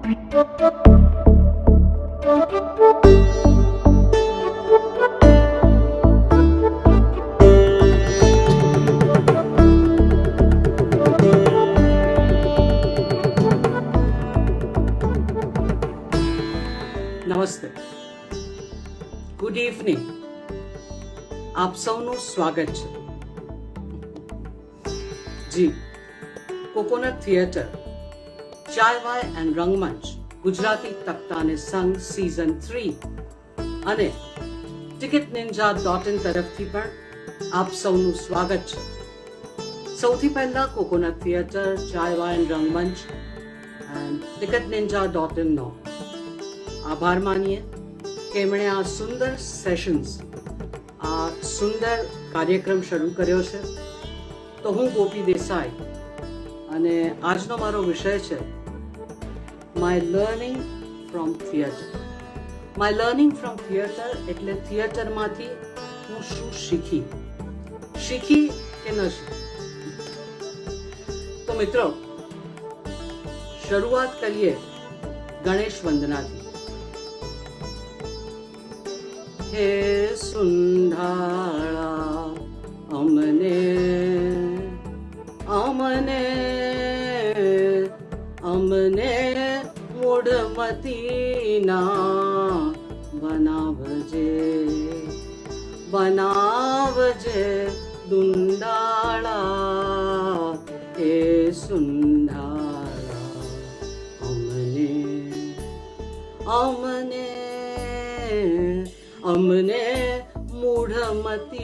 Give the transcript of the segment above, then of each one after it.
નમસ્તે, good evening. આપ સૌનું સ્વાગત છે. જી, કોકોનટ થિયેટર, ચાયવાય એન્ડ રંગમંચ ગુજરાતી તખ્તાને સંઘ સીઝન 3 અને ticketninja.in તરફથી પણ આપ સૌનું સ્વાગત છે. સૌથી પહેલા coconut theatre, Chaiwai and Rangmanch and ticketninja.in નો આભાર માનીએ કે એમણે આ સુંદર સેશન્સ, આ સુંદર કાર્યક્રમ શરૂ કર્યો છે. તો હું ગોપી દેસાઈ અને આજનો મારો વિષય છે my learning from theatre. My learning from theatre એટલે થિયેટરમાંથી હું શું શીખી કે ન શીખી. તો મિત્રો, શરૂઆત કરીએ ગણેશ વંદનાથી. હે સુંધાળા અમને અમને અમને મૂઢમતીના બનાવજે બનાવજે દુંડાળા. હે સુંધાળા અમને અમને અમને મૂઢમતીના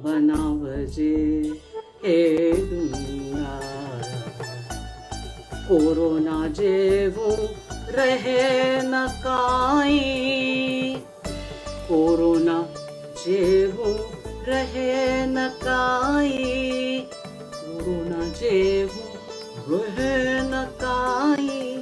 બનાવજે હે દુનિયા. કોરોના જેવું રહે ન કાંઈ, કોરોના જેવું રહે ન કાંઈ, કોરોના જેવું રહે ન કાંઈ.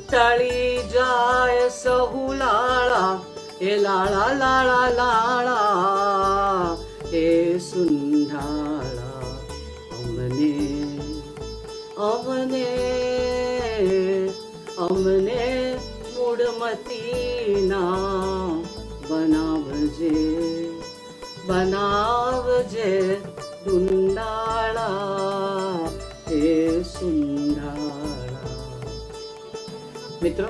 ટળી જાય સહુ લાળા, હે લાળા લાળા લાળા. હે સુંધાળા અમને અમને અમને મૂઢમતીના બનાવજે બનાવજે દુંડાળા. હે સુંધાળા. મિત્રો,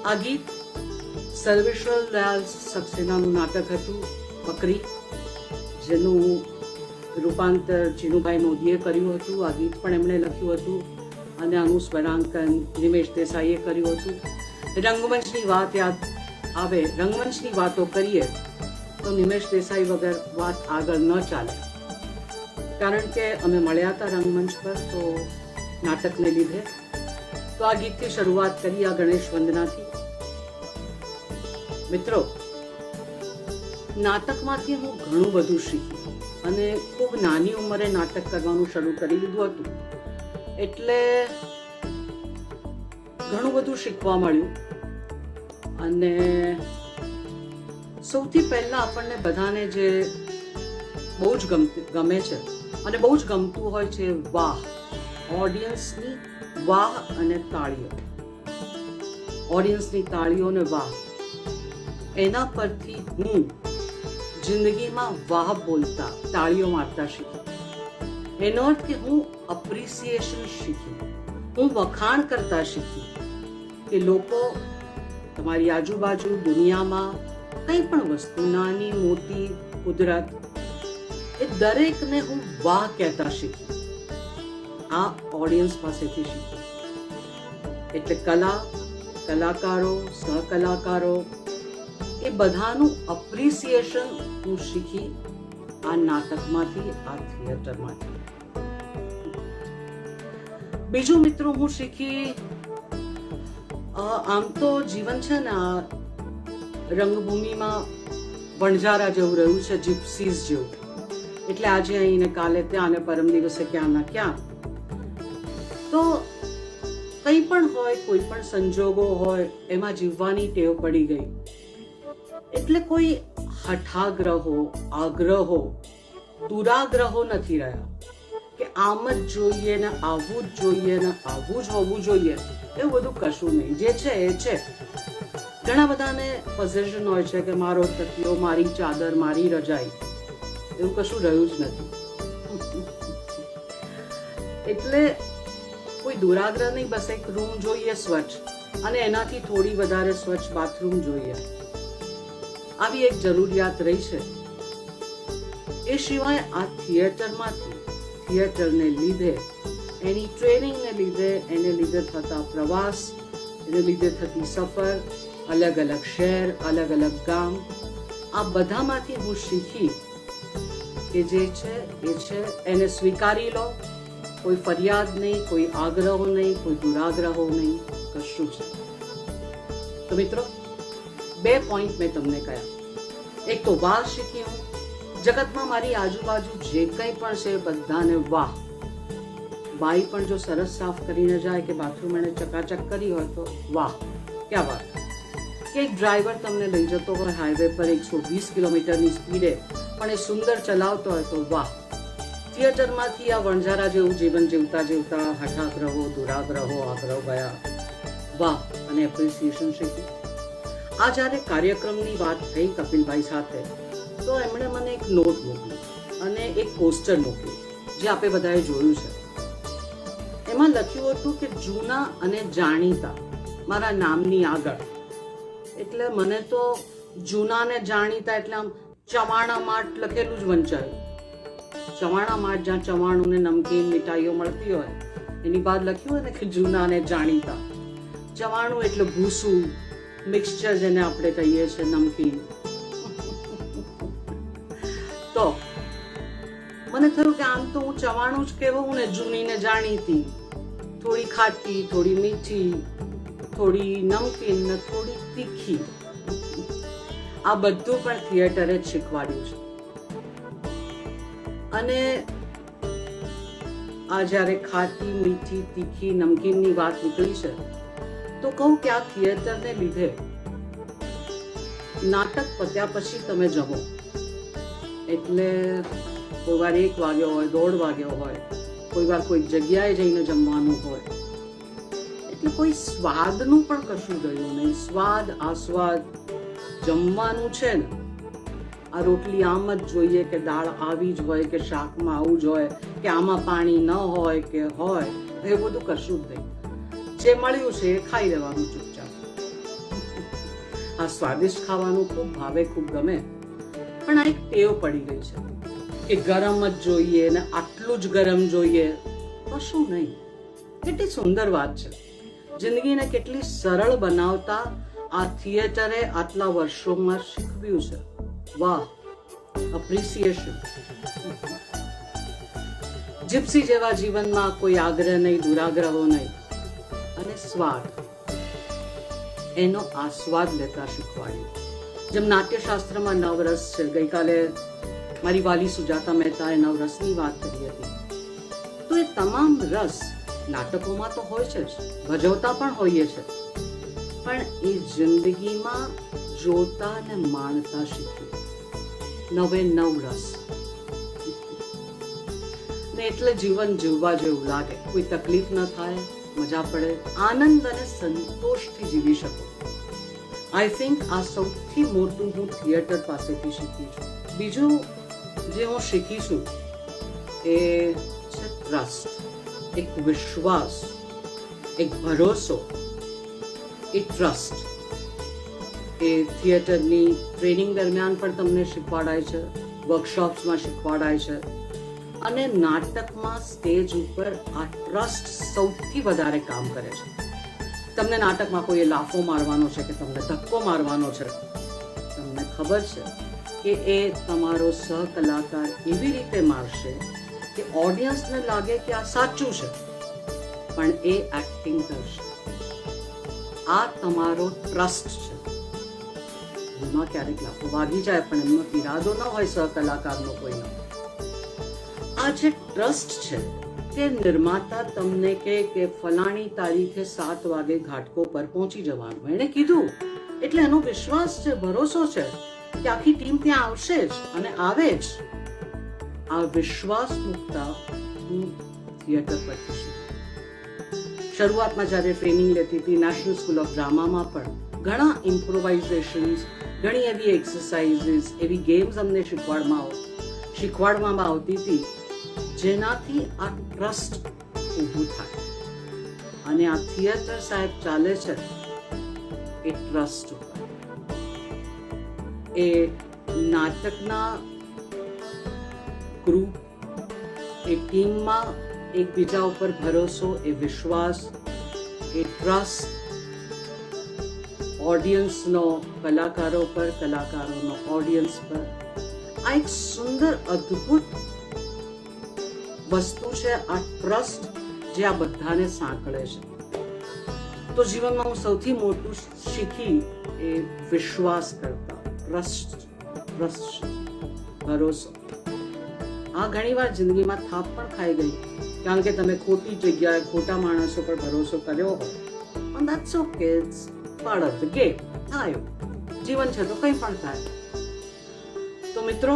આ ગીત સર્વેશ્વર દયાલ સક્સેનાનું નાટક હતું બકરી, જેનું રૂપાંતર ચીનુભાઈ મોદીએ કર્યું હતું. આ ગીત પણ એમણે લખ્યું હતું અને આનું સ્વરાંકન નિમેશ દેસાઈએ કર્યું હતું. રંગમંચની વાત યાદ આવે, રંગમંચની વાતો કરીએ તો નિમેશ દેસાઈ વગર વાત આગળ ન ચાલે, કારણ કે અમે મળ્યા હતા રંગમંચ પર તો નાટકને લીધે. તો આ ગીતથી શરૂઆત કરી, આ ગણેશ વંદનાથી. મિત્રો, નાટકમાંથી હું ઘણું બધું શીખી અને ખૂબ નાની ઉંમરે નાટક કરવાનું શરૂ કરી દીધું હતું, એટલે ઘણું બધું શીખવા મળ્યું. અને સૌથી પહેલા આપણને બધાને જે બહુ જ ગમે છે અને બહુ જ ગમતું હોય છે, વાહ, ઓડિયન્સની વાહ અને તાળીઓ. ઓડિયન્સની તાળીઓ ને વાહ, એના પરથી હું જિંદગીમાં વાહ બોલતા, તાળીઓ મારતા શીખી. એનો અર્થ કે હું અપ્રિસિએશન શીખી, હું વખાણ કરતા શીખી કે લોકો તમારી આજુબાજુ દુનિયામાં કંઈ પણ વસ્તુ, નાની મોટી, કુદરત, એ દરેકને હું વાહ કહેતા શીખી. આ ઓડિયન્સ પાસેથી શીખી. એટલે કલા, કલાકારો, સહકલાકારો, એ બધાનું અપ્રિસિએશન હું શીખી આ નાટકમાંથી, આ થિયેટરમાંથી. બીજું મિત્રો હું શીખી, આમ તો જીવન છે ને આ રંગભૂમિમાં વણઝારા જેવું રહ્યું છે, જીપ્સીઝ જેવું. એટલે આજે અહીં ને કાલે ત્યાં ને પરમ દિવસે ક્યાં ના ક્યાં. તો કંઈ પણ હોય, કોઈ પણ સંજોગો હોય, એમાં જીવવાની ટેવ પડી ગઈ. એટલે કોઈ હઠાગ્રહો, આગ્રહો, દુરાગ્રહો નથી રહ્યા. કે આમ જ જોઈએ ને આવું જ જોઈએ ને આવું જ હોવું જોઈએ, એવું બધું કશું નહીં. જે છે એ છે. ઘણા બધાને પોઝેશન હોય છે કે મારો તકિયો, મારી ચાદર, મારી રજાઈ, એવું કશું રહ્યું જ નથી. એટલે કોઈ દુરાગ્રહ નહીં, બસ એક રૂમ જોઈએ સ્વચ્છ, અને એનાથી થોડી વધારે સ્વચ્છ બાથરૂમ જોઈએ. આવી એક જરૂરિયાત રહી છે. એ સિવાય આ થિયેટરને લીધે, એની ટ્રેનિંગને લીધે, એને લીધે થતા પ્રવાસ, એને લીધે થતી સફર, અલગ અલગ શહેર, અલગ અલગ ગામ, આ બધામાંથી હું શીખી કે જે છે એ છે, એને સ્વીકારી લો. કોઈ ફરિયાદ નહીં, કોઈ આગ્રહો નહીં, કોઈ દુરાગ્રહો નહીં, કશું છે. તો મિત્રો, 2 પોઈન્ટ મેં તમને કહ્યા. એક તો વાહ શીખી હું. જગતમાં મારી આજુબાજુ જે કંઈ પણ છે બધાને વાહ. બાઈ પણ જો સરસ સાફ કરીને જાય કે બાથરૂમ એને ચકાચક કરી હોય તો વાહ, ક્યાં વાત. કે એક ડ્રાઈવર તમને લઈ જતો હોય હાઈવે પર 120 કિલોમીટરની સ્પીડે, પણ એ સુંદર ચલાવતો હોય તો વાહ. થિયેટરમાંથી આ વણઝારા જેવું જીવન જીવતા જીવતા હઠાગ્રહો, દુરાગ્રહો, આગ્રહ ગયા, વાહ, અને એપ્રિસિએશન શીખી. આ જ્યારે કાર્યક્રમની વાત થઈ કપિલભાઈ સાથે, તો એમણે મને એક નોટ મોકલી અને એક પોસ્ટર મોકલ્યું, જે આપણે બધાએ જોયું છે. એમાં લખ્યું હતું કે જૂના અને જાણીતા, મારા નામની આગળ. એટલે મને તો જૂના ને જાણીતા એટલે આમ ચવાણા માર્ટ લખેલું જ વંચાયું. ચવાણા માર્ટ, જ્યાં ચવાણું ને નમકીન મીઠાઈઓ મળતી હોય, એની બહાર લખ્યું હોય ને કે જૂના અને જાણીતા. ચવાણું એટલે ભૂસું મિક્સચર, જેને આપણે કહીએ છીએ નમકીન. તો મને થયું કે આમ તો હું ચવાણું જ કહેવું ને જૂની ને જાણીતી, થોડી ખાટી, થોડી મીઠી, થોડી નમકીન ને થોડી તીખી. આ બધું પણ થિયેટરે જ શીખવાડ્યું છે. અને આ જ્યારે ખાટી, મીઠી, તીખી, નમકીનની વાત નીકળી છે, તો કહું કે આ થિયેટરને લીધે નાટક પત્યા પછી તમે જમો એટલે કોઈ વાર 1 વાગ્યો હોય, 1:30 વાગ્યો હોય, કોઈ વાર કોઈ જગ્યાએ જઈને જમવાનું હોય, એટલે કોઈ સ્વાદનું પણ કશું રહ્યું નહીં. સ્વાદ, આસ્વાદ, જમવાનું છે ને, આ રોટલી આમ જ જોઈએ કે દાળ આવી જ હોય કે શાકમાં આવું જ હોય કે આમાં પાણી ન હોય કે હોય, એ બધું કશું જ નહીં. જે મળ્યું છે એ ખાઈ લેવાનું ચૂપચાપ. આ સ્વાદિષ્ટ ખાવાનું ખૂબ ભાવે, ખૂબ ગમે, પણ આ એક ટેવ પડી ગઈ છે કે ગરમ જ જોઈએ ને આટલું જ ગરમ જોઈએ. કશું નહીં. કેટલી સુંદર વાત છે. જિંદગીને કેટલી સરળ બનાવતા આ થિયેટરે આટલા વર્ષોમાં શીખવ્યું છે. વાહ, અપ્રિસિએશન. જીપ્સી જેવા જીવનમાં કોઈ આગ્રહ નહીં, દુરાગ્રહો નહીં, અને સ્વાદ, એનો આસ્વાદ લેતા શીખવાડ્યું. જેમ નાટ્યશાસ્ત્રમાં 9 રસ છે. ગઈકાલે મારી વાલી સુજાતા મહેતાએ 9 રસની વાત કરી હતી. તો એ તમામ રસ નાટકોમાં તો હોય છે જ, ભજવતા પણ હોઈએ છે, પણ એ જિંદગીમાં જોતા ને માણતા શીખ્યું. 9 રસ. ને એટલે જીવન જીવવા જેવું લાગે, કોઈ તકલીફ ન થાય, મજા પડે, આનંદ અને સંતોષથી જીવી શકો. આઈ થિંક આ સૌથી મોટું હું થિયેટર પાસેથી શીખી છું. બીજું જે હું શીખી છું એ છે ટ્રસ્ટ, એક વિશ્વાસ, એક ભરોસો. એ ટ્રસ્ટ એ થિયેટરની ટ્રેનિંગ દરમિયાન પણ તમને શીખવાડાય છે, વર્કશોપ્સમાં શીખવાડાય છે, અને નાટકમાં સ્ટેજ ઉપર આ ટ્રસ્ટ સૌથી વધારે કામ કરે છે. તમને નાટકમાં કોઈ લાફો મારવાનો છે કે તમને ધક્કો મારવાનો છે, તમને ખબર છે કે એ તમારો સહકલાકાર એવી રીતે મારશે કે ઓડિયન્સને લાગે કે આ સાચું છે, પણ એ એક્ટિંગ કરશે. આ તમારો ટ્રસ્ટ છે. એમાં ક્યારેક લાફો વાગી જાય, પણ એમનો ઈરાદો ન હોય સહકલાકારનો કોઈનો. આ જે ટ્રસ્ટ છે તે નિર્માતા તમને કે ફલાણી તારીખે 7 વાગે ઘાટકો પર પહોંચી જવાનું, એણે કીધું એટલે એનો વિશ્વાસ છે, ભરોસો છે કે આખી ટીમ ત્યાં આવશે જ અને આવે જ. આ વિશ્વાસ મૂકતા હું થિયેટર પરથી શીખી. શરૂઆતમાં જ્યારે ટ્રેનિંગ લેતી હતી નેશનલ સ્કૂલ ઓફ ડ્રામામાં પણ ઘણા ઇમ્પ્રોવાઇઝેશન્સ, ઘણી એવી એક્સરસાઇઝીસ, એવી ગેમ્સ અમને શીખવાડવામાં આવતી હતી જેનાથી આ ટ્રસ્ટ ઊભું થાય. અને આ થિયેટર સાહેબ ચાલે છે એ ટ્રસ્ટ ઉપર, એ નાટકના ગ્રુપ, એ ટીમમાં એકબીજા ઉપર ભરોસો, એ વિશ્વાસ, એ ટ્રસ્ટ, ઓડિયન્સનો કલાકારો પર, કલાકારોનો ઓડિયન્સ પર. આ એક સુંદર અદ્ભુત વસ્તુ છે આ ટ્રસ્ટ, જે આ બધાને સાંકળે છે. તો જીવનમાં હું સૌથી મોટું શીખી એ વિશ્વાસ કરતા ટ્રસ્ટ, ભરોસો. આ ઘણીવાર જિંદગીમાં થાપ પણ ખાઈ ગઈ, કારણ કે તમે ખોટી જગ્યાએ ખોટા માણસો પર ભરોસો કર્યો હોય. પણ that's okay, it's part of the game. થાય, જીવન છે તો કંઈ પણ થાય. તો મિત્રો,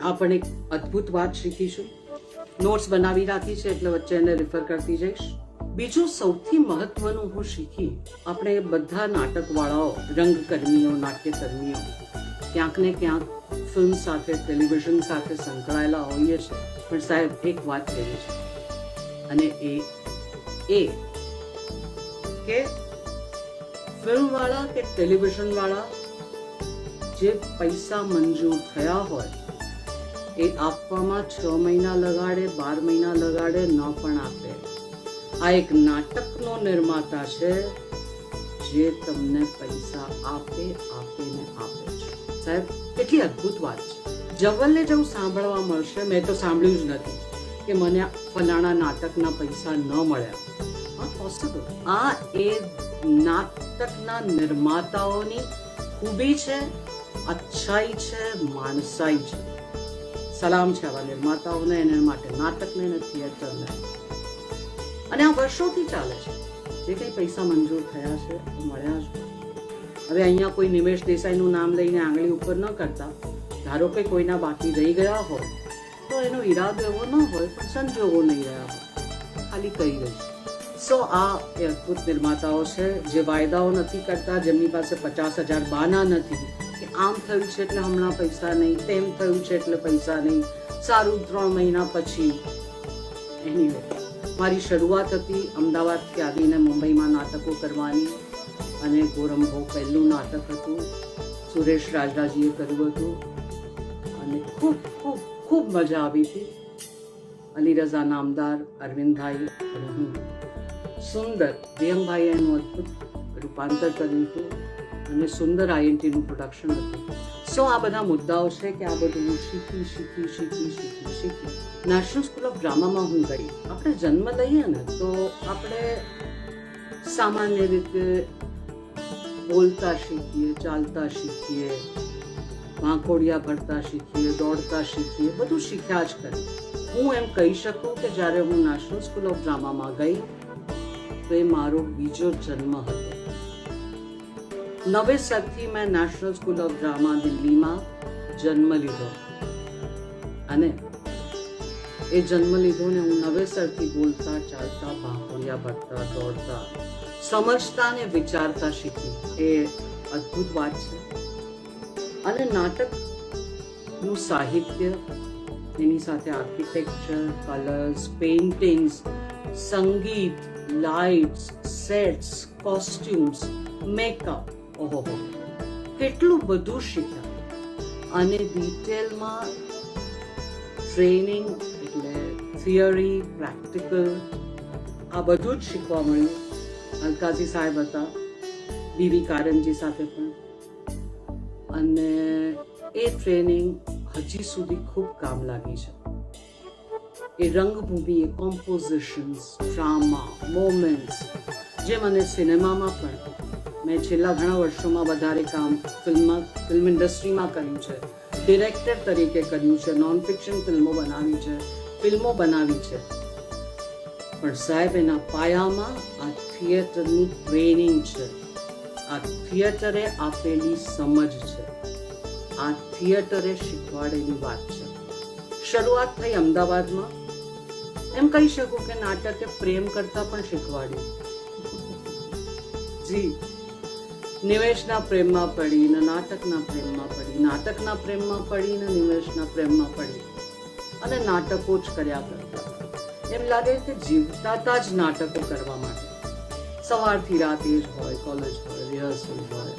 આ પણ એક અદ્ભુત વાત શીખીશું. નોટ્સ બનાવી રાખી છે એટલે વચ્ચે એને રિફર કરતી જઈશ. બીજું સૌથી મહત્વનું હું શીખી, આપણે બધા નાટકવાળાઓ, રંગકર્મીઓ, નાટ્યકર્મીઓ ક્યાંક ને ક્યાંક ફિલ્મ સાથે, ટેલિવિઝન સાથે સંકળાયેલા હોઈએ છીએ. પણ સાહેબ એક વાત કહી છે, અને એ કે ફિલ્મવાળા કે ટેલિવિઝનવાળા જે પૈસા મંજૂર થયા હોય એ આપવામાં 6 મહિના લગાડે, 12 મહિના લગાડે, ન પણ આપે. આ એક નાટકનો નિર્માતા છે જે તમને પૈસા આપે છે. સાહેબ કેટલી અદ્ભુત વાત છે. જવલ્લે જેવું સાંભળવા મળશે, મેં તો સાંભળ્યું જ નથી કે મને ફલાણા નાટકના પૈસા ન મળ્યા. પોસિબલ. આ એ નાટકના નિર્માતાઓની ખૂબી છે, અચ્છાઈ છે, માણસાઈ છે. સલામ છે આવા નિર્માતાઓને, એના માટે નાટકને અને થિયેટરને. અને આ વર્ષોથી ચાલે છે. જે કંઈ પૈસા મંજૂર થયા છે એ મળ્યા છે. હવે અહીંયા કોઈ નિમેશ દેસાઈનું નામ લઈને આંગળી ઉપર ન કરતા. ધારો કે કોઈના બાકી રહી ગયા હોય તો એનો ઈરાદો એવો ન હોય, પણ સંજોગો નહીં રહ્યા હોય, ખાલી કહી ગઈ. સો આ એ અદ્ભુત નિર્માતાઓ છે જે વાયદાઓ નથી કરતા, જેમની પાસે 50,000 બહાના નથી કે આમ થયું છે એટલે હમણાં પૈસા નહીં, તેમ થયું છે એટલે પૈસા નહીં, સારું 3 મહિના પછી. એનીવે, મારી શરૂઆત હતી અમદાવાદથી આવીને મુંબઈમાં નાટકો કરવાની, અને ગોરંભો પહેલું નાટક હતું, સુરેશ રાજડાજીએ કર્યું હતું, અને ખૂબ ખૂબ ખૂબ મજા આવી હતી. અલીરઝા નામદાર, અરવિંદભાઈ અને હું. સુંદર વિયમભાઈએ એનું અદ્ભુત રૂપાંતર કર્યું હતું, અને સુંદર આઈએનટીનું પ્રોડક્શન હતું. સો આ બધા મુદ્દાઓ છે કે આ બધું હું શીખી. નેશનલ સ્કૂલ ઓફ ડ્રામામાં હું ગઈ. આપણે જન્મ લઈએ ને તો આપણે સામાન્ય રીતે બોલતા શીખીએ, ચાલતા શીખીએ, વાંકોડિયા ભરતા શીખીએ, દોડતા શીખીએ, બધું શીખ્યા જ કરીએ. હું એમ કહી શકું કે જ્યારે હું નેશનલ સ્કૂલ ઓફ ડ્રામામાં ગઈ તો એ મારો બીજો જન્મ હતો. નવેસરથી મેં નેશનલ સ્કૂલ ઓફ ડ્રામા દિલ્હીમાં જન્મ લીધો, અને એ જન્મ લીધો ને હું નવેસરથી બોલતા, ચાલતા, વાંકોડિયા ભરતા, દોડતા, સમજતા ને વિચારતા શીખી. એ અદ્ભુત વાત છે. અને નાટકનું સાહિત્ય, એની સાથે આર્કિટેક્ચર, કલર્સ, પેઇન્ટિંગ્સ, સંગીત, લાઇટ્સ, સેટ્સ, કોસ્ટ્યુમ્સ, મેકઅપ, ઓહો, કેટલું બધું શીખ્યા. અને ડિટેલમાં ટ્રેનિંગ એટલે થિયરી, પ્રેક્ટિકલ, આ બધું જ શીખવા મળ્યું. અલકાજી સાહેબ હતા, બીવી કારણજી સાથે પણ. અને એ ટ્રેનિંગ હજી સુધી ખૂબ કામ લાગી છે. એ રંગભૂમિ, એ કોમ્પોઝિશન્સ, ડ્રામા, મોમેન્ટ્સ, જે મને સિનેમામાં પણ મેં છેલ્લા ઘણા વર્ષોમાં વધારે કામ ફિલ્મ ઇન્ડસ્ટ્રીમાં કર્યું છે, ડિરેક્ટર તરીકે કર્યું છે, નોન ફિક્શન ફિલ્મો બનાવી છે, ફિલ્મો બનાવી છે. પણ સાહેબ એના પાયામાં આ થિયેટરની ટ્રેનિંગ છે, આ થિયેટરે આપેલી સમજ છે, આ થિયેટરે શીખવાડેલી વાત છે. શરૂઆત થઈ અમદાવાદમાં, એમ કહી શકું કે નાટકે પ્રેમ કરતા પણ શીખવાડ્યું. જી, નિવેશના પ્રેમમાં પડીને નાટકના પ્રેમમાં પડી, નાટકના પ્રેમમાં પડીને નિવેશના પ્રેમમાં પડી અને નાટકો જ કર્યા કરતા. એમ લાગે કે જીવતા જ નાટકો કરવા માટે. સવારથી રાત એ જ હોય, કોલેજ હોય, રિહર્સલ હોય.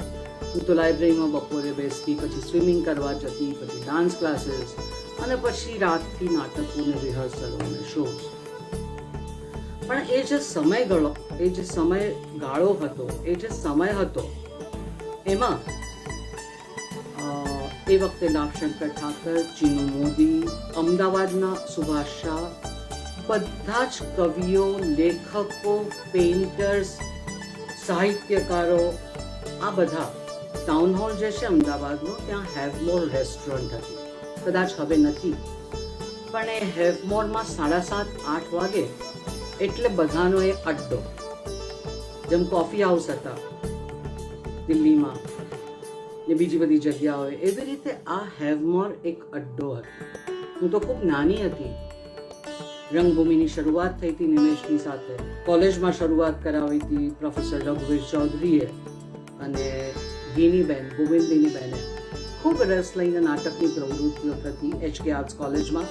હું તો લાઇબ્રેરીમાં બપોરે બેસતી, પછી સ્વિમિંગ કરવા જતી, પછી ડાન્સ ક્લાસીસ અને પછી રાતથી નાટકોને રિહર્સલો અને શોઝ. પણ એ જે સમયગાળો હતો, એ જે સમય હતો એમાં એ વખતે લાભશંકર ઠાકર, ચીનુ મોદી, અમદાવાદના સુભાષ શાહ, બધા જ કવિઓ, લેખકો, પેઇન્ટર્સ, સાહિત્યકારો, આ બધા ટાઉન હોલ જે છે અમદાવાદનો, ત્યાં હેવમોર રેસ્ટોરન્ટ હતી. કદાચ હવે નથી, પણ એ હેવમોરમાં 7:30-8 વાગે એટલે બધાનો એ અડ્ડો. જેમ કોફી હાઉસ હતા દિલ્હીમાં ને બીજી બધી જગ્યાઓએ, એવી રીતે આ હેવમોર એક અડ્ડો હતો. હું તો ખૂબ નાની હતી. રંગભૂમિની શરૂઆત થઈ હતી નિમેશની સાથે. કોલેજમાં શરૂઆત કરાવી હતી પ્રોફેસર રઘુવીર ચૌધરીએ અને ગીનીબેન, ગોવિંદીનીબેને. ખૂબ રસ લઈને નાટકની પ્રવૃત્તિઓ થતી HK આર્ટ્સ કોલેજમાં.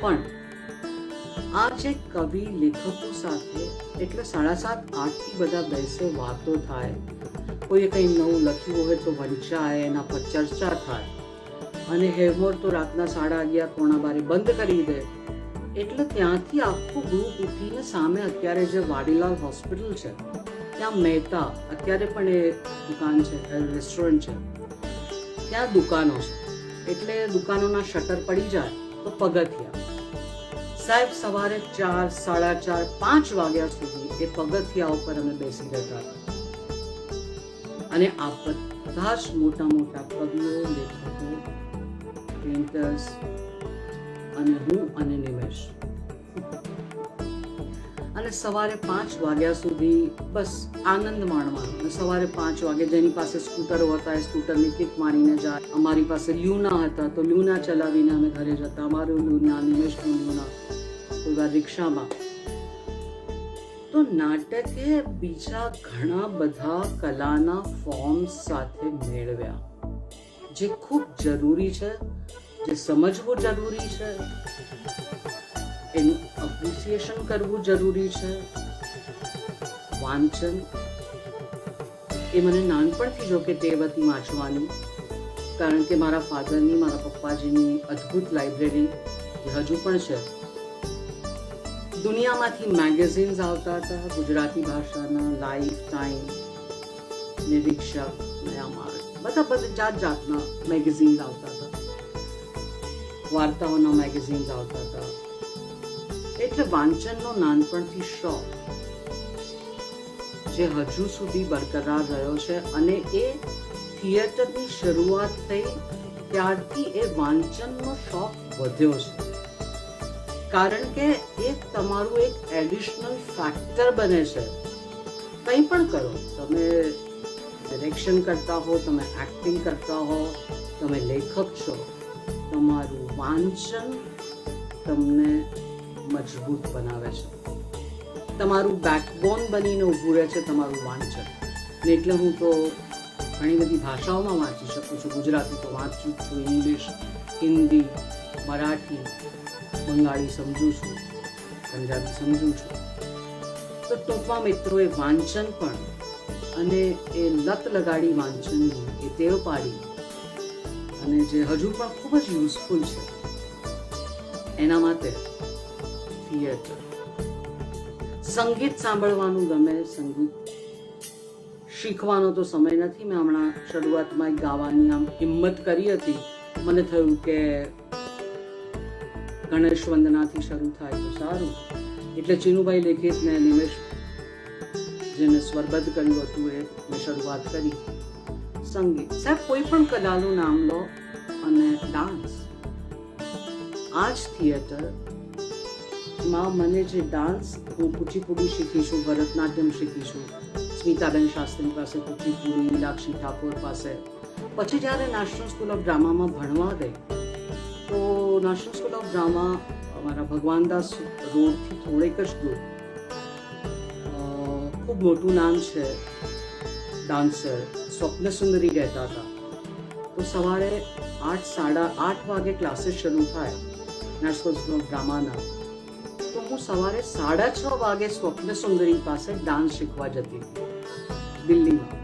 પણ આ જે કવિ લેખકો સાથે એટલે 7:30-8 બધા બેસે, વાતો થાય, કોઈએ કંઈ નવું લખ્યું હોય તો વંચાય, એના પર ચર્ચા થાય. અને હેવમોર તો રાતના 11:30-11:15 બંધ કરી દે. એટલે ત્યાંથી આખું ગ્રુપ ઉઠીને સામે અત્યારે જે વાડીલાલ હોસ્પિટલ છે ત્યાં મહેતા, અત્યારે પણ એ દુકાન છે, રેસ્ટોરન્ટ છે, ત્યાં દુકાનો છે. એટલે દુકાનોના શટર પડી જાય તો પગથિયા. સાહેબ સવારે 4, 4:30, 5 વાગ્યા સુધી એ પગથિયા ઉપર અમે બેસી રહેતા હતા. અને આ બધા જ મોટા મોટા કવિઓ, લેખકો, પેઇન્ટર્સ અને હું અને નિમેશ. અને સવારે 5 વાગ્યા સુધી બસ આનંદ માણવાનો. અને સવારે 5 વાગે જેની પાસે સ્કૂટરો હતા એ સ્કૂટરની કિક મારીને જાય. અમારી પાસે લ્યુના હતા તો લ્યુના ચલાવીને અમે ઘરે જતા. અમારું લ્યુના, નિમેશનું લ્યુના, કોઈ રિક્ષામાં. તો નાટકે બીજા ઘણા બધા કલાના ફોર્મ્સ સાથે મેળવ્યા, જે ખૂબ જરૂરી છે, જે સમજવું જરૂરી છે, એનું એપ્રિસિએશન કરવું જરૂરી છે. વાંચન એ મને નાનપણથી જો કે ટેવ હતી વાંચવાની, કારણ કે મારા ફાધરની, મારા પપ્પાજીની અદ્ભુત લાઇબ્રેરી હજુ પણ છે. દુનિયામાંથી મેગેઝિન્સ આવતા હતા ગુજરાતી ભાષાના, લાઈફ, ટાઈમ, નિરીક્ષક, નયા બધા જાત જાતના મેગેઝિન્સ આવતા હતા. વાર્તાઓના મેગેઝિન્સ આવતા હતા. એટલે વાંચનનો નાનપણથી શોખ જે હજુ સુધી બરકરાર રહ્યો છે. અને એ થિયેટરની શરૂઆત થઈ ત્યારથી એ વાંચનનો શોખ વધ્યો છે. કારણ કે એ તમારું એક એડિશનલ ફેક્ટર બને છે. કંઈ પણ કરો, તમે ડિરેક્શન કરતા હો, તમે એક્ટિંગ કરતા હો, તમે લેખક છો, તમારું વાંચન તમને મજબૂત બનાવે છે. તમારું બેકબોન બનીને ઊભું રહે છે તમારું વાંચન. એટલે હું તો ઘણી બધી ભાષાઓમાં વાંચી શકું છું. ગુજરાતી તો વાંચું છું, ઇંગ્લિશ, હિન્દી, મરાઠી, બંગાળી સમજું છું, પંજાબી સમજું છું. તો ટૂંકમાં મિત્રો એ વાંચન પણ અને એ લત લગાડી વાંચનની એ ટેવ પાડી અને જે હજુ પણ ખૂબ જ યુઝફુલ છે, એના માટે થિયેટર. સંગીત સાંભળવાનું ગમે, સંગીત શીખવાનો તો સમય નથી. મેં હમણાં શરૂઆતમાં ગાવાની આમ હિંમત કરી હતી. મને થયું કે ગણેશ વંદનાથી શરૂ થાય તો સારું. એટલે ચીનુભાઈ લેખિત ને નિમેશ જેને સ્વરબદ્ધ કર્યું હતું એ મેં શરૂઆત કરી. સંગીત સાહેબ કોઈ પણ કલાનું નામ લો અને ડાન્સ. આ જ થિયેટરમાં મને જે ડાન્સ, હું કુચીપુડી શીખી છું, ભરતનાટ્યમ શીખી છું, સ્મિતાબેન શાસ્ત્રી પાસે કુચીપુડી, મીનાક્ષી ઠાકોર પાસે. પછી જ્યારે નેશનલ સ્કૂલ ઓફ ડ્રામામાં ભણવા ગઈ તો નેશનલ સ્કૂલ ઓફ ડ્રામા અમારા ભગવાનદાસ રોડથી થોડેક જ દૂર ખૂબ મોટું નામ છે ડાન્સર સ્વપ્ન સુંદરી રહેતા હતા. તો સવારે 8:30 વાગે ક્લાસીસ શરૂ થાય નેશનલ સ્કૂલ ઓફ ડ્રામાના. તો હું સવારે 6:30 વાગે સ્વપ્ન સુંદરી પાસે ડાન્સ શીખવા જતી હતી દિલ્હીમાં.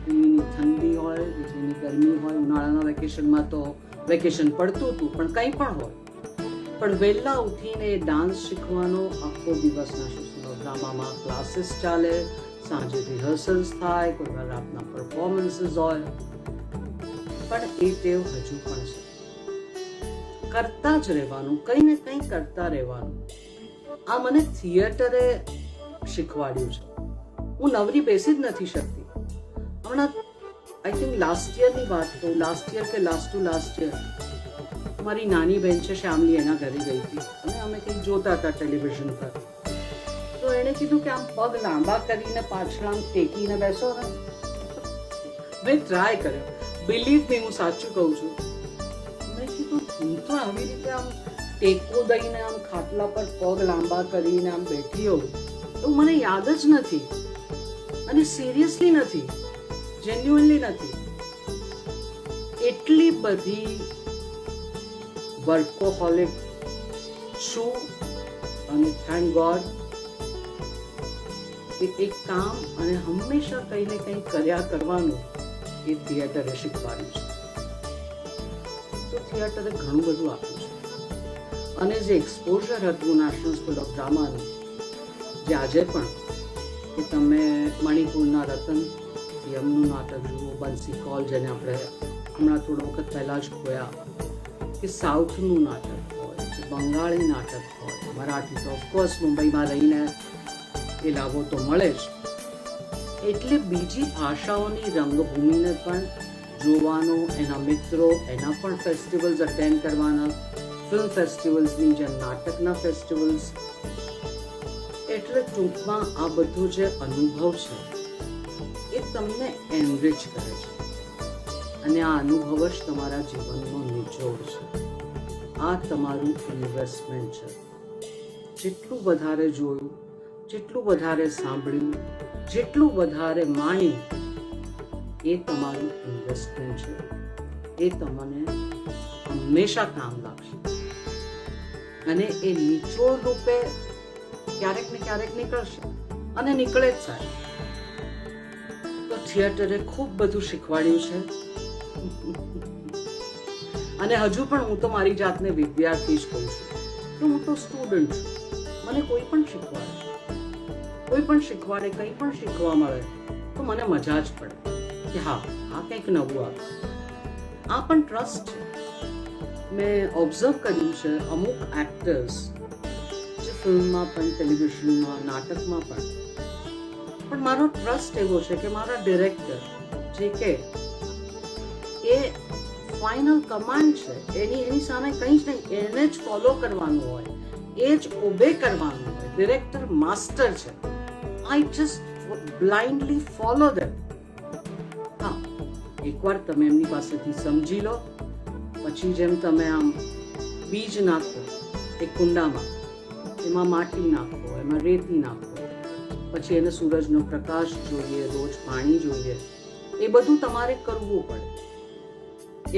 દિલ્હીની ઠંડી હોય, દિલ્હીની ગરમી હોય, ઉનાળાના વેકેશનમાં તો વેકેશન પડતું હતું, પણ કંઈ પણ હોય, પણ વહેલા ઉઠીને ડાન્સ શીખવાનો આખો દિવસ નેશનલ સ્કૂલ ઓફ ડ્રામામાં ક્લાસીસ ચાલે, સાંજે રિહર્સલ્સ થાય, કોઈ વાર રાતના પરફોર્મન્સીસ હોય. પણ એ ટેવ હજુ પણ છે. કરતા જ રહેવાનું, કંઈ ને કંઈ કરતા રહેવાનું. આ મને થિયેટરે શીખવાડ્યું છે. હું નવરી બેસી જ નથી શકતી. હમણાં આઈ થિંક લાસ્ટ યરની વાત કહું, લાસ્ટ યર કે લાસ્ટ ટુ લાસ્ટ યર મારી નાની બહેન છે શ્યામલી, એના ઘરે ગઈ હતી અને અમે કંઈક જોતા હતા ટેલિવિઝન પર. તો એણે કીધું કે આમ પગ લાંબા કરીને પાછળ આમ ટેકીને બેસો ને. મેં ટ્રાય કર્યો, બિલીવ મી, હું સાચું કહું છું. મેં કીધું હું તો આવી રીતે આમ ટેકો દઈને આમ ખાટલા પર પગ લાંબા કરીને આમ બેઠી હોઉં એવું મને યાદ જ નથી. અને સિરિયસલી નથી, જેન્યુઅનલી નથી. એટલી બધી વર્કોહોલિક છું અને થેન્ક ગોડ કે એક કામ અને હંમેશા કંઈ ને કંઈ કર્યા કરવાનું એ થિયેટરે શીખવાડ્યું છે. તો થિયેટરે ઘણું બધું આપ્યું છે. અને જે એક્સપોઝર હતું નેશનલ સ્કૂલ ઓફ ડ્રામાનું, જે આજે પણ કે તમે મણિપુરના રતન એમનું નાટક જુઓ, બંસી કોલ જેને આપણે હમણાં થોડો વખત પહેલાં જ ખોયા, કે સાઉથનું નાટક હોય, કે બંગાળી નાટક હોય, મરાઠી તો ઓફકોર્સ મુંબઈમાં રહીને એ લાભો તો મળે જ. એટલે બીજી ભાષાઓની રંગભૂમિને પણ જોવાનો, એના મિત્રો, એના પણ ફેસ્ટિવલ્સ અટેન્ડ કરવાના, ફિલ્મ ફેસ્ટિવલ્સની જેમ નાટકના ફેસ્ટિવલ્સ. એટલે ટૂંકમાં આ બધો જે અનુભવ છે એ તમને એનરિચ કરે છે. અને આ અનુભવ જ તમારા જીવનનો નિચોડ છે. આ તમારું ઇન્વેસ્ટમેન્ટ છે. જેટલું વધારે જોયું, જેટલું વધારે સાંભળ્યું, જેટલું વધારે માણ્યું, એ તમારું ઇન્વેસ્ટમેન્ટ છે. એ તમને હંમેશા કામ લાગશે. અને એ નિચોડ રૂપે ક્યારેક ને ક્યારેક નીકળશે અને નીકળે જ સાહેબ. તો થિયેટરે ખૂબ બધું શીખવાડ્યું છે. અને હજુ પણ હું તો મારી જાતને વિદ્યાર્થી જ કહું છું કે હું તો સ્ટુડન્ટ છું. મને કોઈ પણ શીખવાડે, કંઈ પણ શીખવા મળે તો મને મજા જ પડે કે હા, આ કંઈક નવું આવે. આ પણ ટ્રસ્ટ છે. મેં ઓબ્ઝર્વ કર્યું છે અમુક એક્ટર્સ જે ફિલ્મમાં પણ, ટેલિવિઝનમાં, નાટકમાં પણ મારો ટ્રસ્ટ એવો છે કે મારા ડિરેક્ટર જે કે એ ફાઇનલ કમાન્ડ છે, એની સામે કંઈ જ નહીં, એને જ ફોલો કરવાનું હોય, એ જ ઓબે કરવાનું હોય. ડિરેક્ટર માસ્ટર છે. આઈ જસ્ટ બ્લાઇન્ડલી ફોલો ધેમ. હા, એકવાર તમે એમની પાસેથી સમજી લો, પછી જેમ તમે આમ બીજ નાખો એક કુંડામાં, એમાં માટી નાખો, એમાં રેતી નાખો, પછી એને સૂરજનો પ્રકાશ જોઈએ, રોજ પાણી જોઈએ, એ બધું તમારે કરવું પડે.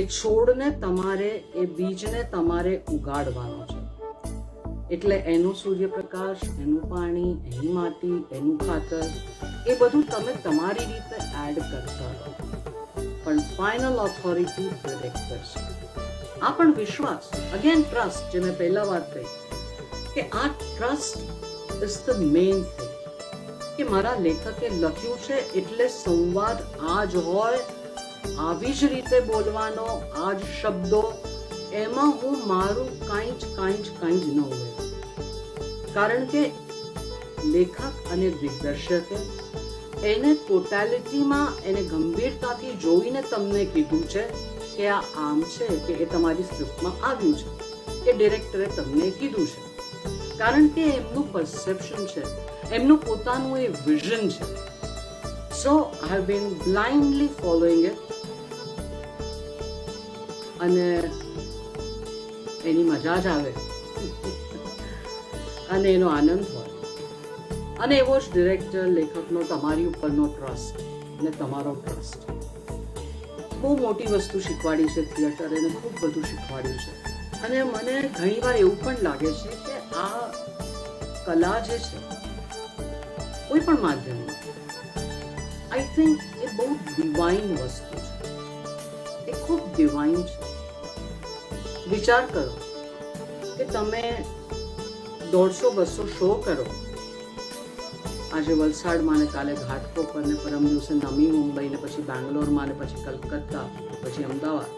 એ છોડને તમારે, એ બીજને તમારે ઉગાડવાનો છે. એટલે એનો સૂર્યપ્રકાશ, એનું પાણી, એની માટી, એનું ખાતર, એ બધું તમે તમારી રીતે એડ કરતા રહો. પણ ફાઇનલ ઓથોરિટી ડિરેક્ટર છે. આ પણ વિશ્વાસ, અગેન ટ્રસ્ટ, જે મેં પહેલા વાત કહી કે આ trust is the main thing. કે મારા લેખકે લખ્યું છે એટલે સંવાદ આ જ હોય, આવી જ રીતે બોલવાનો, આ જ શબ્દો, એમાં હું મારું કાંઈ જ ન હોય. કારણ કે લેખક અને દિગ્દર્શકે એને ટોટાલિટીમાં, એને ગંભીરતાથી જોઈને તમને કીધું છે કે આ આમ છે, કે એ તમારી સ્ક્રિપ્ટમાં આવ્યું છે, કે ડિરેક્ટરે તમને કીધું છે. કારણ કે એમનું પરસેપ્શન છે, એમનું પોતાનું એ વિઝન છે. So I have been blindly following it. અને એની મજા જ આવે. અને એનો આનંદ હોય, અને એવો જ ડિરેક્ટર લેખકનો તમારી ઉપરનો ટ્રસ્ટ અને તમારો ટ્રસ્ટ બહુ મોટી વસ્તુ શીખવાડી છે થિયેટર, એને ખૂબ બધું શીખવાડ્યું છે. અને મને ઘણીવાર એવું પણ લાગે છે કે આ કલા જે છે કોઈ પણ માધ્યમમાં, આઈ થિંક એ બહુ ડિવાઇન વસ્તુ છે, એ ખૂબ ડિવાઇન છે. વિચાર કરો કે તમે 150-200 શો કરો, આજે વલસાડમાં ને કાલે ઘાટકોપર ને પરમ દિવસે નવી મુંબઈ ને પછી બેંગ્લોરમાં ને પછી કલકત્તા પછી અમદાવાદ.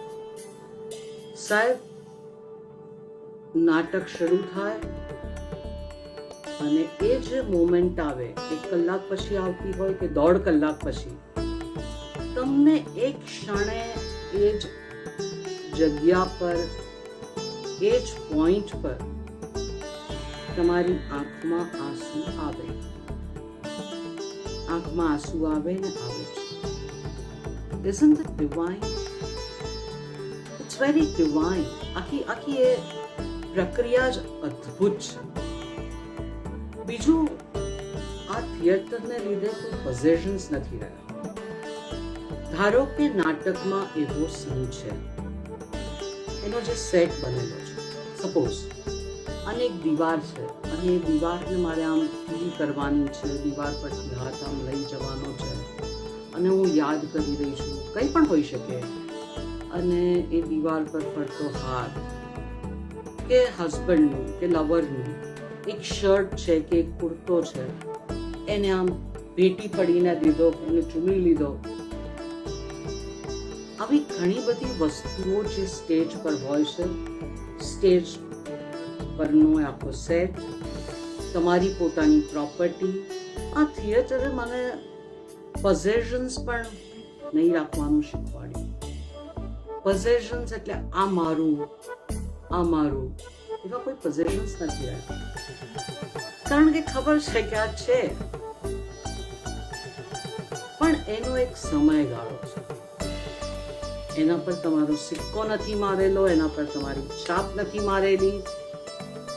સાહેબ, નાટક શરૂ થાય અને એ જે મોમેન્ટ આવે 1 કલાક પછી આવતી હોય કે 1.5 કલાક પછી, તમને એક ક્ષણે એ જ જગ્યા પર એ જ પોઈન્ટ પર તમારી આંખમાં આંસુ આવે, આંખમાં આંસુ આવે ને આવે છે. Isn't it divine? It's very divine. આખી એ પ્રક્રિયા જ અદ્ભુત છે. બીજું, આ થિયેટરને લીધે કોઈ પોઝેશન્સ નથી રહ્યા. ધારો કે નાટકમાં એવો સીન છે, એનો જે સેટ બનેલો છે, સપોઝ, અને એક દીવાર છે, અને એ દીવારને મારે આમ ફીલ કરવાની છે, દીવાર પરથી હાથ આમ લઈ જવાનો છે, અને હું યાદ કરી રહી છું, કંઈ પણ હોઈ શકે, અને એ દીવાર પર ફરતો હાથ કે હસબન્ડનું કે લવરનું એક શર્ટ છે કે એક કુર્તો છે, એને આમ ભેટી પડીને દીધો, એને ચૂમી લીધો. આવી ઘણી બધી વસ્તુઓ જે સ્ટેજ પર હોય છે, સ્ટેજ પરનો આખો સેટ, તમારી પોતાની પ્રોપર્ટી. આ થિયેટરે મને પોઝેશન્સ પણ નહીં રાખવાનું શીખવાડ્યું. પોઝેશન્સ એટલે આ મારું, એવા કોઈ પોઝેશન્સ નથી રહ્યા, કારણ કે ખબર છે કે આ છે, પણ એનો એક સમયગાળો છે. એના પર તમારો સિક્કો નથી મારેલો, એના પર તમારી છાપ નથી મારેલી.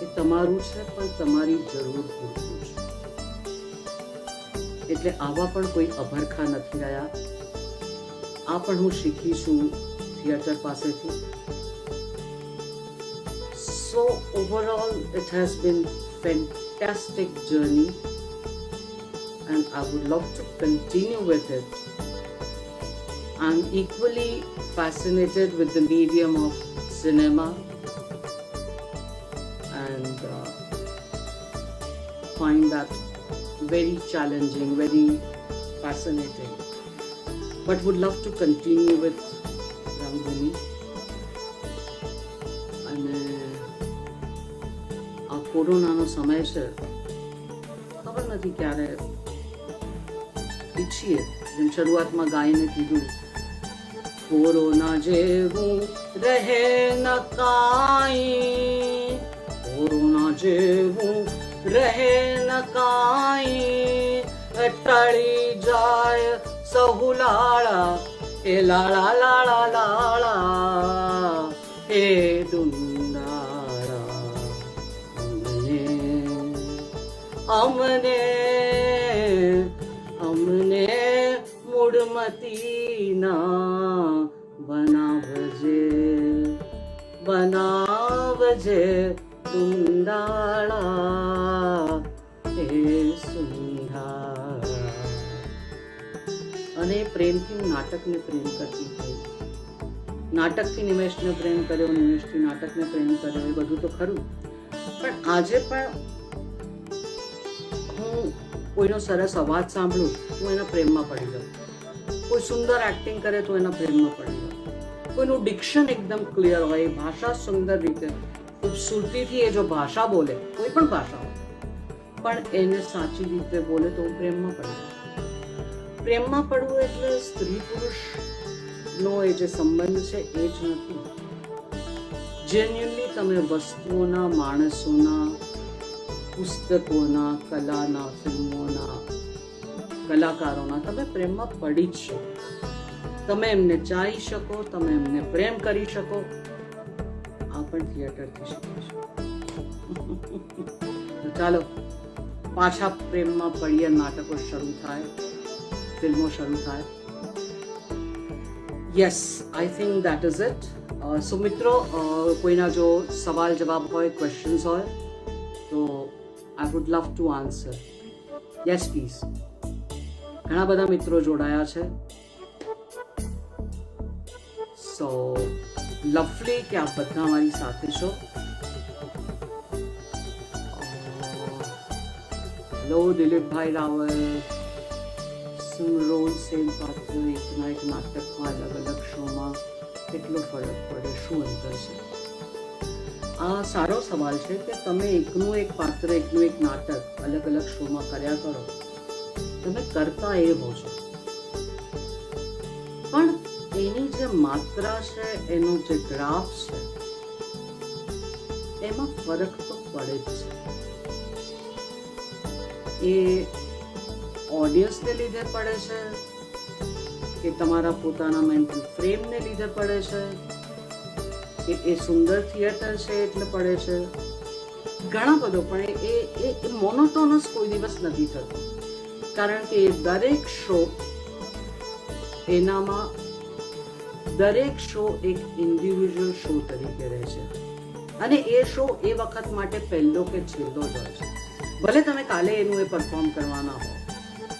એ તમારું છે, પણ તમારી જરૂર પૂરતું છે. એટલે આવા પણ કોઈ અભરખા નથી રહ્યા. આ પણ હું શીખી છું થિયેટર પાસેથી. So overall, it has been fantastic journey, and I would love to continue with it. I'm equally fascinated with the medium of cinema, and find that very challenging, very fascinating. But would love to continue with Rangbhoomi. અને આ કોરોનાનો સમય છે, ખબર નથી ક્યારે ઈચ્છીએ, જેમ શરૂઆતમાં ગાઈને કીધું, કોરોના જેવું રહે ન કાંઈ, કોરોના જેવું રહે ન કાંઈ, ટળી જાય સહુ લાળા, એ લાળા લાળા લાળા, એ દુંદાળા, અમને અમને મૂળમતી ના બનાવજે દુંદાળા, એ સુંધાળા. અને પ્રેમથી હું નાટકને પ્રેમ કરતી થઈ. નાટકથી નિમેશને પ્રેમ કર્યો, નિમેશથી નાટકને પ્રેમ કર્યો, એ બધું તો ખરું, પણ આજે પણ હું કોઈનો સરસ અવાજ સાંભળું, હું એના પ્રેમમાં પડી જાઉં. કોઈ સુંદર એક્ટિંગ કરે તો એના પ્રેમમાં પડી જાઉં. કોઈનું ડિક્શન એકદમ ક્લિયર હોય, ભાષા સુંદર રીતે ખૂબસૂરતીથી એ જો ભાષા બોલે, કોઈ પણ ભાષા હોય, પણ એને સાચી રીતે બોલે તો હું પ્રેમમાં પડી જાઉં. પ્રેમમાં પડવું એટલે સ્ત્રી પુરુષનો એ જે સંબંધ છે એ જ નથી. જેન્યુઅલી તમે વસ્તુઓના, માણસોના, પુસ્તકોના, કલાના, ફિલ્મોના, કલાકારોના તમે પ્રેમમાં પડી જ શકો. તમે એમને ચાહી શકો, તમે એમને પ્રેમ કરી શકો. આ પણ થિયેટરથી શીખી શકો. તો ચાલો પાછા પ્રેમમાં પડીએ નાટકો શરૂ થાય, ફિલ્મો શરૂ થાય. Yes, I think that is it. So મિત્રો, કોઈના જો સવાલ જવાબ હોય, ક્વેશ્ચન્સ હોય તો I would love to answer. Yes please. ઘણા બધા મિત્રો જોડાયા છે. સો લવલી કે આપ બધા મારી સાથે છો. હેલો દિલીપભાઈ રાવલ. રોલ સેમ પાત્ર એકના એક નાટકમાં અલગ અલગ શોમાં કેટલો ફરક પડે, શું અંતર છે? આ સારો સવાલ છે કે તમે એકનું એક પાત્ર, એકનું એક નાટક અલગ અલગ શોમાં કર્યા કરો, તમે કરતા એ હો છો, પણ એની જે માત્રા છે, એનો જે ગ્રાફ છે, એમાં ફરક તો પડે જ છે. એ ઓડિયન્સને લીધે પડે છે કે તમારા પોતાના મેન્ટલ ફ્રેમને લીધે પડે છે કે એ સુંદર થિયેટર છે એટલે પડે છે? ઘણા બધો, પણ એ મોનોટોનસ કોઈ દિવસ નથી થતો, કારણ કે દરેક શો એનામાં દરેક શો એક ઇન્ડિવિજ્યુઅલ શો તરીકે રહે છે, અને એ શો એ વખત માટે પહેલો કે છેલ્લો જ હોય છે. ભલે તમે કાલે એનું એ પરફોર્મ કરવાના હો,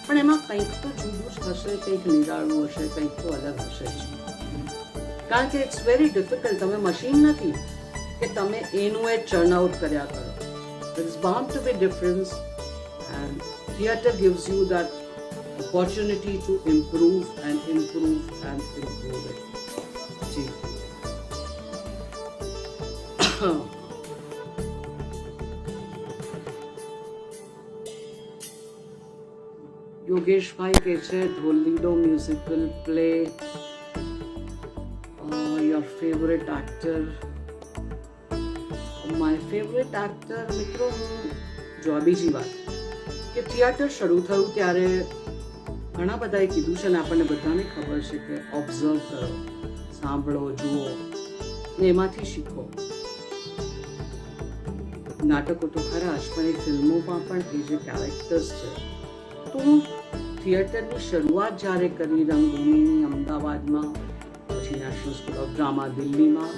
પણ એમાં કંઈક તો જુદું જ હશે, કંઈક નિરાળું હશે, કંઈક તો અલગ હશે જ. કારણ કે ઇટ્સ વેરી ડિફિકલ્ટ. તમે મશીન નથી કે તમે એનું એ ચર્ન આઉટ કર્યા કરો. There is bound to be difference, and theatre gives you that opportunity to improve and improve and improve it. જી. યોગેશભાઈ કહે છે ઢોલીડો musical play, your favourite actor. My favourite actor મિત્રો, જો બીજી વાત કે થિયેટર શરૂ થયું ત્યારે ઘણા બધાએ કીધું છે, ને આપણને બધાને ખબર છે કે ઓબ્ઝર્વ કરો, સાંભળો, જુઓ ને એમાંથી શીખો. નાટકો તો ખરા જ, પણ એ ફિલ્મોમાં પણ એ જે કેરેક્ટર્સ છે, તો હું થિયેટરની શરૂઆત જ્યારે કરી રંગભૂમિની અમદાવાદમાં, પછી નેશનલ સ્કૂલ ઓફ ડ્રામા દિલ્હીમાં,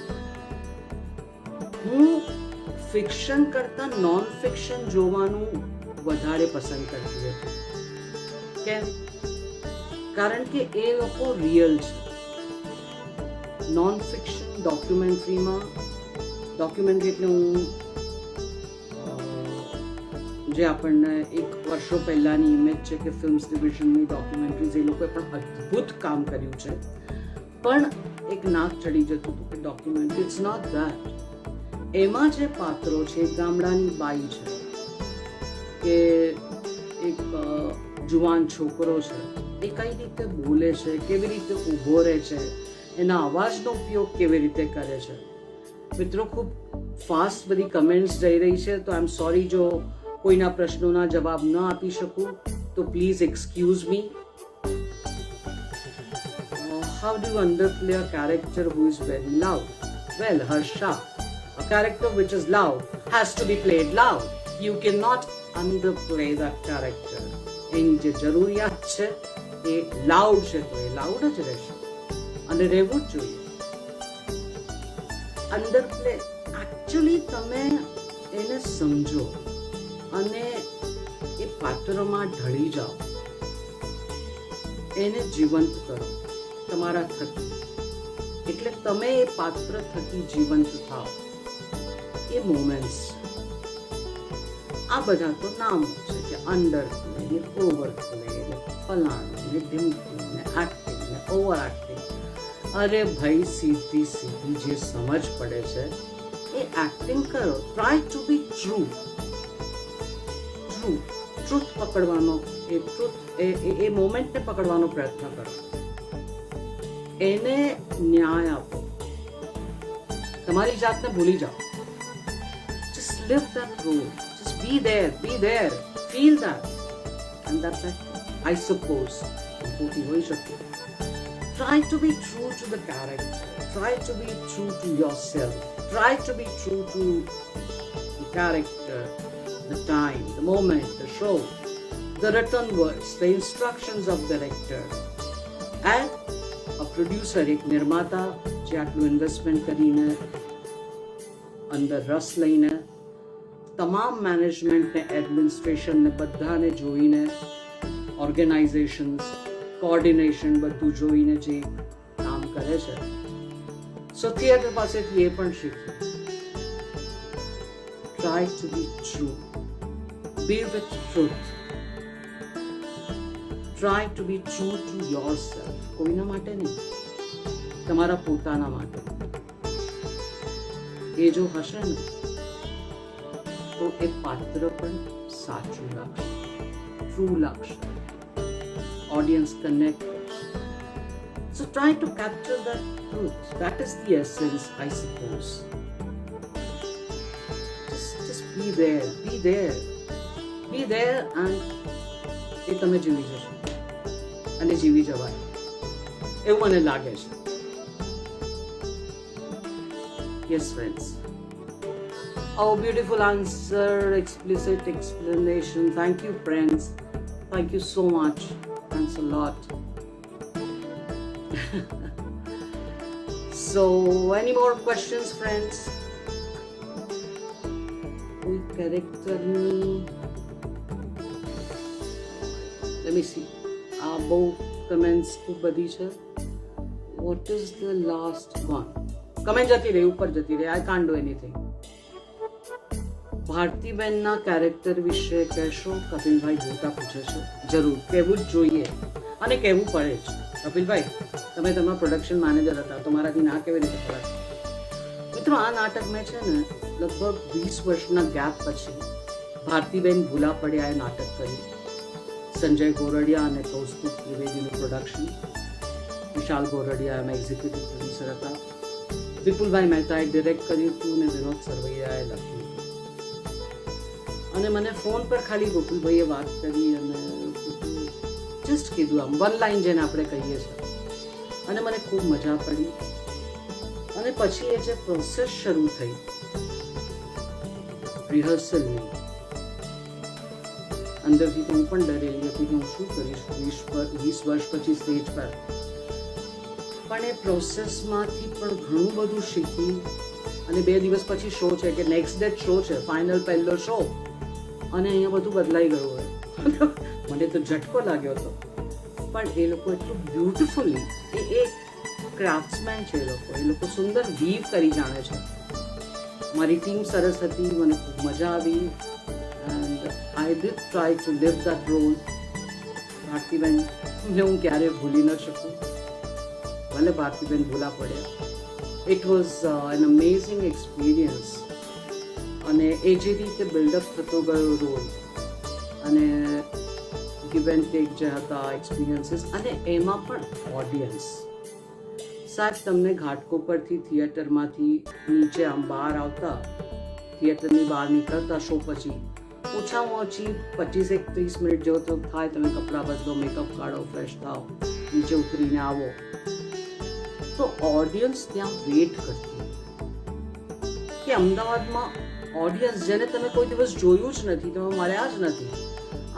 હું ફિક્શન કરતા નોન ફિક્શન જોવાનું વધારે પસંદ કરતી હતી. કેમ? કારણ કે એ લોકો રિયલ છે. નોન ફિક્શન ડોક્યુમેન્ટરીમાં, ડોક્યુમેન્ટરી એટલે હું જે આપણને એક વર્ષો પહેલાની ઇમેજ છે કે ફિલ્મ્સ ડિવિઝનની ડોક્યુમેન્ટરીઝ, એ લોકોએ પણ અદ્ભુત કામ કર્યું છે, પણ એક નાક ચડી જતું હતું કે ડોક્યુમેન્ટરી ઇટ્સ નોટ ધેટ. એમાં જે પાત્રો છે, ગામડાની બાઈ છે કે એક જુવાન છોકરો છે, એ કઈ રીતે બોલે છે, કેવી રીતે ઊભો રહે છે, એના અવાજનો ઉપયોગ કેવી રીતે કરે છે. મિત્રો, ખૂબ ફાસ્ટ બધી કમેન્ટ્સ જઈ રહી છે, તો આઈ એમ સોરી જો કોઈના પ્રશ્નોના જવાબ ન આપી શકું તો please excuse me. How do you underplay a character who is very loud? Well, Harsha, a character which is loud has to be played loud. You cannot underplay that character. એની જે જરૂરિયાત છે એ લાઉડ છે, તો એ લાઉડ જ રહેશે અને રહેવું જ જોઈએ. અંડરપ્લે એકચ્યુઅલી તમે એને સમજો અને એ પાત્રમાં ઢળી જાઓ, એને જીવંત કરો તમારા થકી, એટલે તમે એ પાત્ર થકી જીવંત થાઓ. એ મોમેન્ટ્સ, આ બધા તો નામ છે કે અંડર પ્લે ને ઓવર પ્લે ને ફલાણું ને ઢીમકું ને એક્ટિંગ ને ઓવર એક્ટિંગ. અરે ભાઈ, સીધી સીધી જે સમજ પડે છે એ એક્ટિંગ કરો. Try to be true. Truth પકડવાનો, એ ટ્રુથ એ મોમેન્ટને પકડવાનો પ્રયત્ન કરો, એને ન્યાય આપો, તમારી જાતને ભૂલી જાઓ. Just live that role. Just be there, feel that, and that's it. I suppose. Try to be true to the character. Try to be true to yourself. Try to be true to the character, the time, the moment, the show, the written words, the instructions of director, and a producer, એક નિર્માતા જે આટલું investment કરીને અંદર રસ લઈને તમામ મેનેજમેન્ટને એડમિનિસ્ટ્રેશનને બધાને જોઈને ઓર્ગેનાઇઝેશન્સ કોઓર્ડિનેશન બધું જોઈને જે કામ કરે છે સો થિયેટર પાસેથી એ પણ શીખ્યું try to be true be with truth try to be true to yourself કોઈના માટે નહીં તમારા પોતાના માટે એ જો હશે ને તો એ પાત્ર પણ સાચું લાગશે ટ્રુ લાગશે audience connect. So try to capture that truth. That is the essence, I suppose. Just be there, be there, be there, and એ તમે જીવી જશો અને જીવી જવાય એવું મને લાગે છે. Yes, friends. Oh, beautiful answer, explicit explanation. Thank you, friends. Thank you so much. Thanks a lot. So, any more questions, friends? Character. Let me see. Both comments खूब बधी है. What is the last one? Comment जाती रहे ऊपर जाती रहे. I can't do anything. ભારતીબેનના character વિશે કહેશો? કપિલભાઈ ગોતા પૂછે છે. જરૂર કહેવું જ જોઈએ અને કહેવું પડે જ. કપિલભાઈ તમે તમારા પ્રોડક્શન મેનેજર હતા તો મારાથી ના કેવી રીતે પડાય? મિત્રો આ નાટક મેં છે ને લગભગ 20 વર્ષના ગેપ પછી ભારતીબેન ભૂલા પડ્યા એ નાટક કર્યું. સંજય ગોરડિયા અને કૌસ્તુભ ત્રિવેદીનું પ્રોડક્શન. વિશાલ ગોરડિયા એમાં એક્ઝિક્યુટિવ પ્રોડ્યુસર હતા. વિપુલભાઈ મહેતાએ ડિરેક્ટ કર્યું હતું અને વિનોદ સરવૈયાએ લખ્યું. અને મને ફોન પર ખાલી ગોકુલભાઈએ વાત કરી અને જસ્ટ કીધું આમ વન લાઈન જેને આપણે કહીએ છીએ અને મને ખૂબ મજા પડી. અને પછી એ જે પ્રોસેસ શરૂ થઈ રિહર્સલની અંદરથી તો હું પણ ડરેલી હતી કે હું શું કરીશ 20 વર્ષ પછી સ્ટેજ પર. પણ એ પ્રોસેસમાંથી પણ ઘણું બધું શીખી અને 2 દિવસ પછી શો છે કે નેક્સ્ટ ડે શો છે ફાઇનલ પહેલો શો અને અહીંયા બધું બદલાઈ ગયું હોય. મને તો ઝટકો લાગ્યો હતો. પણ એ લોકો એટલું બ્યુટિફુલી એ ક્રાફ્ટ્સમેન છે એ લોકો સુંદર વીવ કરી જાણે છે. મારી ટીમ સરસ હતી, મને ખૂબ મજા આવી and I did try to live that role. ભારતીબેનને હું ક્યારેય ભૂલી ન શકું, ભલે ભારતીબેન ભૂલા પડ્યા. It was an amazing experience. અને એ જે રીતે બિલ્ડઅપ થતો ગયો રોલ અને ગિવ એન્ડ ટેક જે હતા એક્સપિરિયન્સીસ અને એમાં પણ ઓડિયન્સ. સાહેબ તમને ઘાટકોપરથી થિયેટરમાંથી નીચે આમ બહાર આવતા, થિયેટરની બહાર નીકળતા શો પછી ઓછામાં ઓછી 25-30 મિનિટ જેવો તો થાય. તમે કપડાં બદલો, મેકઅપ કાઢો, ફ્રેશ થાઓ, નીચે ઉતરીને આવો તો ઓડિયન્સ ત્યાં વેઇટ કરતી કે અમદાવાદમાં ઓડિયન્સ જેને તમે કોઈ દિવસ જોયું જ નથી, તમે મળ્યા જ નથી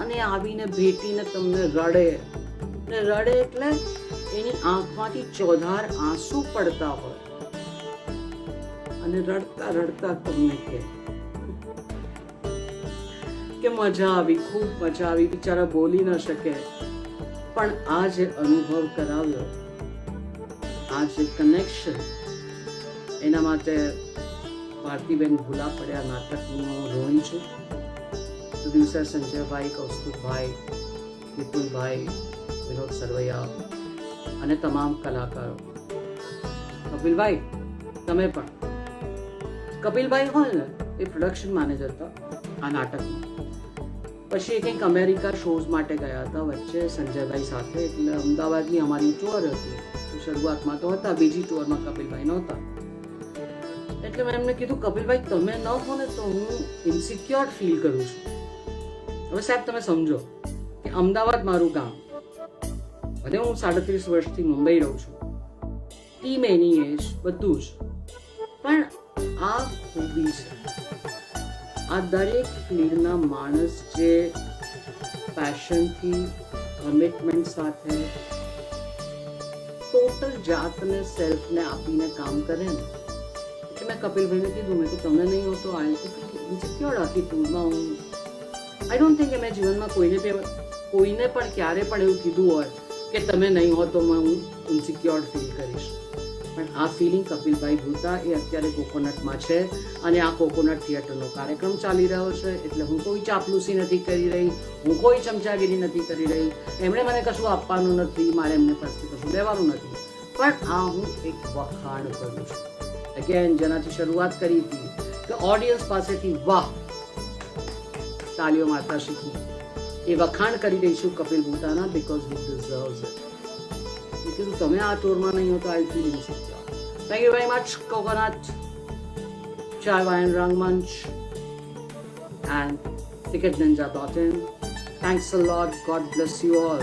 અને આવીને ભેટીને તમને રડે ને રડે એટલે એની આંખમાંથી ચોધાર આંસુ પડતા હોય અને રડતા રડતા તમને કે મજા આવી, ખૂબ મજા આવી. બિચારા બોલી ન શકે પણ આ જે અનુભવ કરાવ્યો, આ જે કનેક્શન, એના માટે ભારતીબેન ભૂલા પડ્યા નાટકનું ઋણી છું. પ્રોડ્યુસર સંજયભાઈ, કૌસ્તુભભાઈ, વિપુલભાઈ, વિનોદ સરવૈયા અને તમામ કલાકારો. કપિલભાઈ તમે પણ. કપિલભાઈ હોય ને એ પ્રોડક્શન મેનેજર હતા આ નાટકમાં. પછી કંઈક અમેરિકા શોઝ માટે ગયા હતા વચ્ચે સંજયભાઈ સાથે, એટલે અમદાવાદની અમારી ટુર હતી. શરૂઆતમાં તો હતા, બીજી ટુરમાં કપિલભાઈ નહોતા. એટલે મેં એમને કીધું કપિલભાઈ તમે ન હો ને તો હું ઇન્સિક્યોર ફીલ કરું છું. હવે સાહેબ તમે સમજો કે અમદાવાદ મારું ગામ, ભલે હું 37 વર્ષથી મુંબઈ રહું છું, ટીમ એની એજ બધું જ, પણ આ ખૂબી છે આ દરેક ફિલ્ડના માણસ જે પેશનથી કમિટમેન્ટ સાથે ટોટલ જાતને સેલ્ફને આપીને કામ કરે ને, એટલે મેં કપિલભાઈને કીધું, મેં કે તમને નહીં હોતો આઈ ઇન્સિક્યોર એટીટ્યુડમાં હું આઈ ડોન્ટ થિંક કે મેં જીવનમાં કોઈને પણ ક્યારે પણ એવું કીધું હોય કે તમે નહીં હો તો હું ઇન્સિક્યોર ફીલ કરીશ. પણ આ ફિલિંગ કપિલભાઈ ભૂતા એ અત્યારે કોકોનટમાં છે અને આ કોકોનટ થિયેટરનો કાર્યક્રમ ચાલી રહ્યો છે. એટલે હું કોઈ ચાપલુસી નથી કરી રહી, હું કોઈ ચમચાગીરી નથી કરી રહી, એમણે મને કશું આપવાનું નથી, મારે એમને પાસેથી કશું લેવાનું નથી. પણ આ હું એક વખાણ કરું છું. અગેન જેનાથી શરૂઆત કરી હતી કે ઓડિયન્સ પાસેથી વાહ તાળીઓ મારતા શીખી, એ વખાણ કરી દઈશું કપિલ ભૂતાના, બીકોઝ હી ડિઝર્વ્સ ઇટ. મેં કીધું તમે આ ટૂરમાં નહીં હો તો I feel insecure. Thank you very much coconut, ચાય વાયન રંગમંચ and ticketninja.in. Thanks a lot. God bless you all.